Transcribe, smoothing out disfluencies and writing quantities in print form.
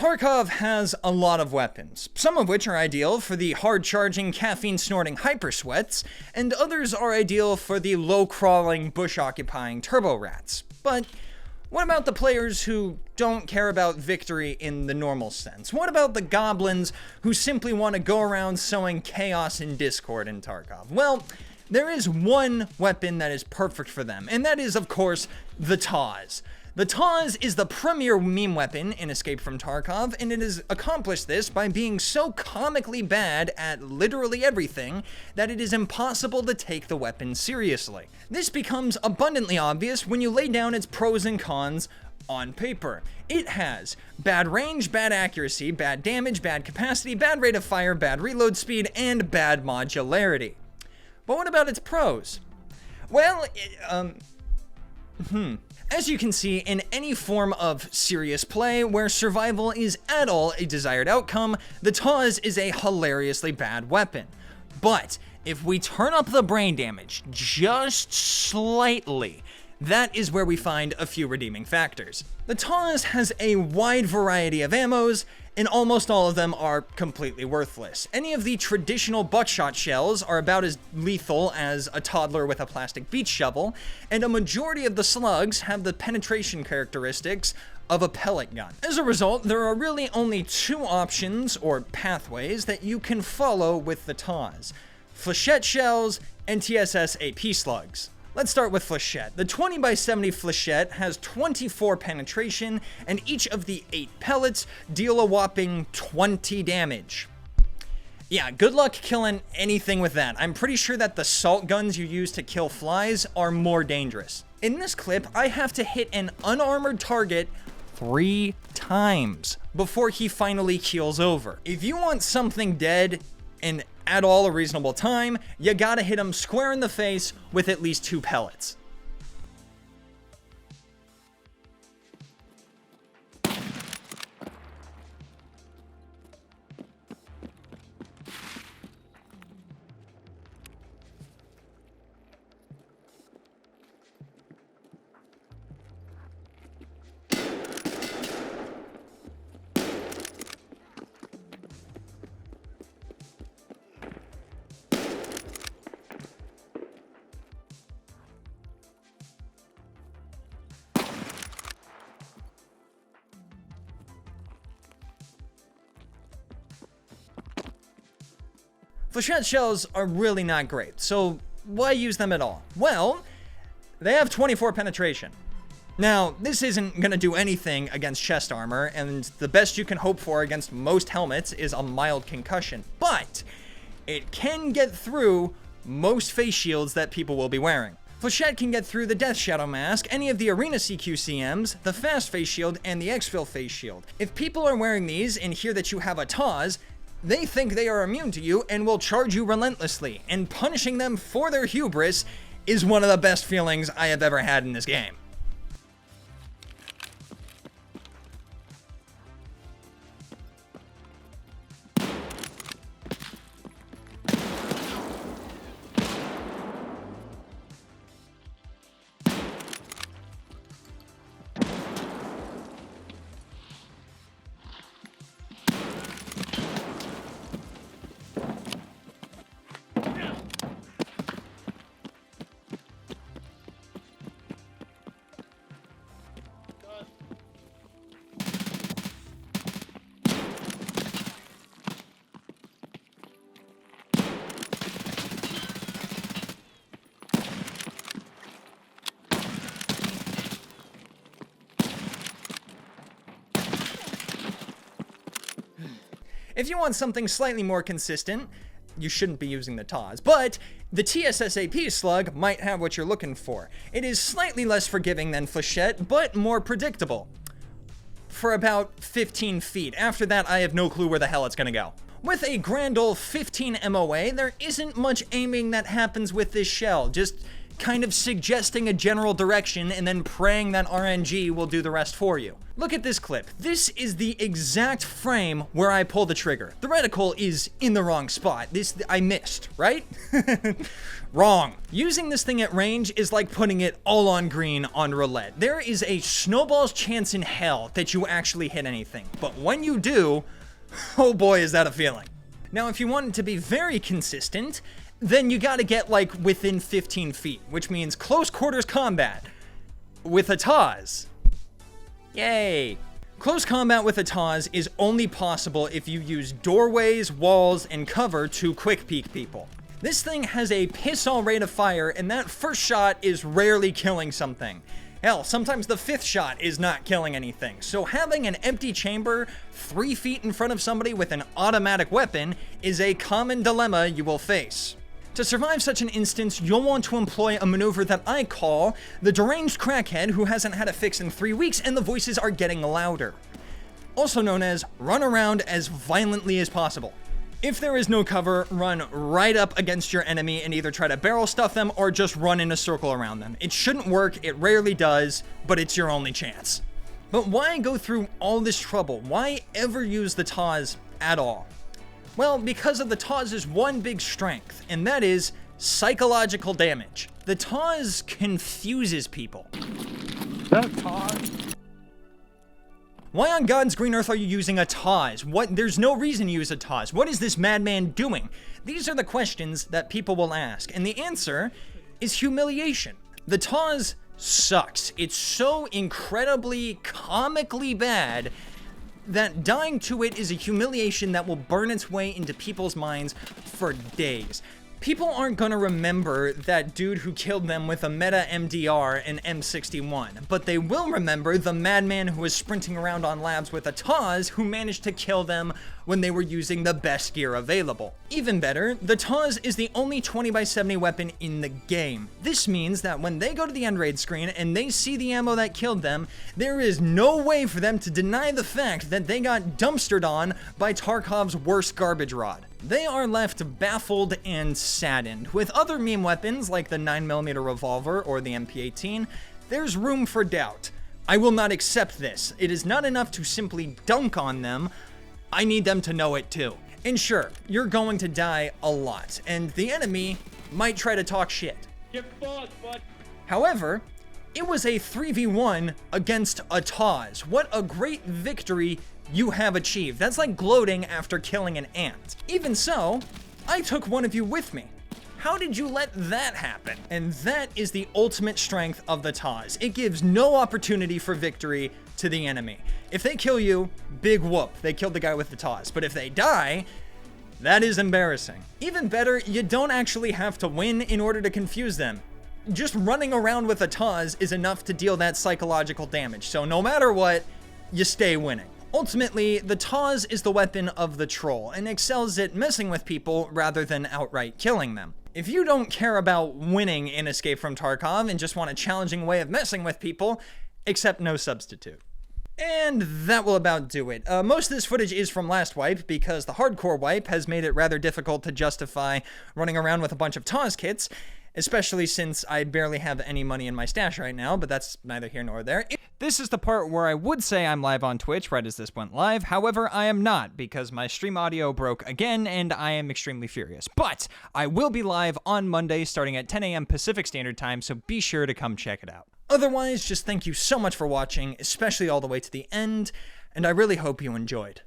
Tarkov has a lot of weapons, some of which are ideal for the hard-charging, caffeine-snorting hypersweats, and others are ideal for the low-crawling, bush-occupying turbo-rats. But what about the players who don't care about victory in the normal sense? What about the goblins who simply want to go around sowing chaos and discord in Tarkov? Well, there is one weapon that is perfect for them, and that is, of course, the Taz. The Taz is the premier meme weapon in Escape from Tarkov, and it has accomplished this by being so comically bad at literally everything that it is impossible to take the weapon seriously. This becomes abundantly obvious when you lay down its pros and cons on paper. It has bad range, bad accuracy, bad damage, bad capacity, bad rate of fire, bad reload speed, and bad modularity. But what about its pros? Well, As you can see, in any form of serious play where survival is at all a desired outcome, the Taz is a hilariously bad weapon. But if we turn up the brain damage just slightly, that is where we find a few redeeming factors. The Taz has a wide variety of ammos, and almost all of them are completely worthless. Any of the traditional buckshot shells are about as lethal as a toddler with a plastic beach shovel, and a majority of the slugs have the penetration characteristics of a pellet gun. As a result, there are really only two options, or pathways, that you can follow with the Taz: flechette shells and TSS AP slugs. Let's start with flechette. The 20x70 flechette has 24 penetration, and each of the 8 pellets deal a whopping 20 damage. Yeah, good luck killing anything with that. I'm pretty sure that the salt guns you use to kill flies are more dangerous. In this clip, I have to hit an unarmored target 3 times before he finally keels over. If you want something dead in at all a reasonable time, you gotta hit him square in the face with at least 2 pellets. Flechette shells are really not great, so why use them at all? Well, they have 24 penetration. Now, this isn't gonna do anything against chest armor, and the best you can hope for against most helmets is a mild concussion, but it can get through most face shields that people will be wearing. Flechette can get through the Death Shadow Mask, any of the Arena CQCMs, the Fast Face Shield, and the Exfil Face Shield. If people are wearing these and hear that you have a Taz, they think they are immune to you and will charge you relentlessly, and punishing them for their hubris is one of the best feelings I have ever had in this game. If you want something slightly more consistent, you shouldn't be using the Taz, but the TSSAP slug might have what you're looking for. It is slightly less forgiving than flechette, but more predictable. For about 15 feet. After that, I have no clue where the hell it's gonna go. With a grand ol' 15 MOA, there isn't much aiming that happens with this shell. Just kind of suggesting a general direction and then praying that RNG will do the rest for you. Look at this clip. This is the exact frame where I pull the trigger. The reticle is in the wrong spot. I missed, right? Wrong. Using this thing at range is like putting it all on green on roulette. There is a snowball's chance in hell that you actually hit anything. But when you do, oh boy, is that a feeling. Now, if you want it to be very consistent, then you gotta get like within 15 feet, which means close quarters combat with a TAS. Yay. Close combat with a TAS is only possible if you use doorways, walls, and cover to quick peek people. This thing has a piss-all rate of fire, and that first shot is rarely killing something. Hell, sometimes the 5th shot is not killing anything. So having an empty chamber 3 feet in front of somebody with an automatic weapon is a common dilemma you will face. To survive such an instance, you'll want to employ a maneuver that I call the deranged crackhead who hasn't had a fix in 3 weeks and the voices are getting louder. Also known as run around as violently as possible. If there is no cover, run right up against your enemy and either try to barrel stuff them or just run in a circle around them. It shouldn't work, it rarely does, but it's your only chance. But why go through all this trouble? Why ever use the TAS at all? Well, because of the TAS's one big strength, and that is psychological damage. The TAS confuses people. That TAS? Why on God's green earth are you using a TAS? There's no reason to use a TAS. What is this madman doing? These are the questions that people will ask, and the answer is humiliation. The TAS sucks. It's so incredibly, comically bad that dying to it is a humiliation that will burn its way into people's minds for days. People aren't gonna remember that dude who killed them with a meta MDR and M61, but they will remember the madman who was sprinting around on labs with a TAS who managed to kill them when they were using the best gear available. Even better, the TAS is the only 20x70 weapon in the game. This means that when they go to the end raid screen and they see the ammo that killed them, there is no way for them to deny the fact that they got dumpstered on by Tarkov's worst garbage rod. They are left baffled and saddened. With other meme weapons like the 9mm revolver or the MP18, there's room for doubt. I will not accept this. It is not enough to simply dunk on them. I need them to know it too. And sure, you're going to die a lot, and the enemy might try to talk shit. Get fucked, bud. However, it was a 3v1 against a TAS. What a great victory you have achieved. That's like gloating after killing an ant. Even so, I took one of you with me. How did you let that happen? And that is the ultimate strength of the TAS. It gives no opportunity for victory to the enemy. If they kill you, big whoop, they killed the guy with the TAS. But if they die, that is embarrassing. Even better, you don't actually have to win in order to confuse them. Just running around with a TAS is enough to deal that psychological damage. So no matter what, you stay winning. Ultimately, the TAS is the weapon of the troll and excels at messing with people rather than outright killing them. If you don't care about winning in Escape from Tarkov and just want a challenging way of messing with people, accept no substitute. And that will about do it. Most of this footage is from last wipe because the hardcore wipe has made it rather difficult to justify running around with a bunch of TAS kits, especially since I barely have any money in my stash right now, but that's neither here nor there. This is the part where I would say I'm live on Twitch right as this went live. However, I am not because my stream audio broke again and I am extremely furious. But I will be live on Monday starting at 10 a.m. Pacific Standard Time, so be sure to come check it out. Otherwise, just thank you so much for watching, especially all the way to the end, and I really hope you enjoyed.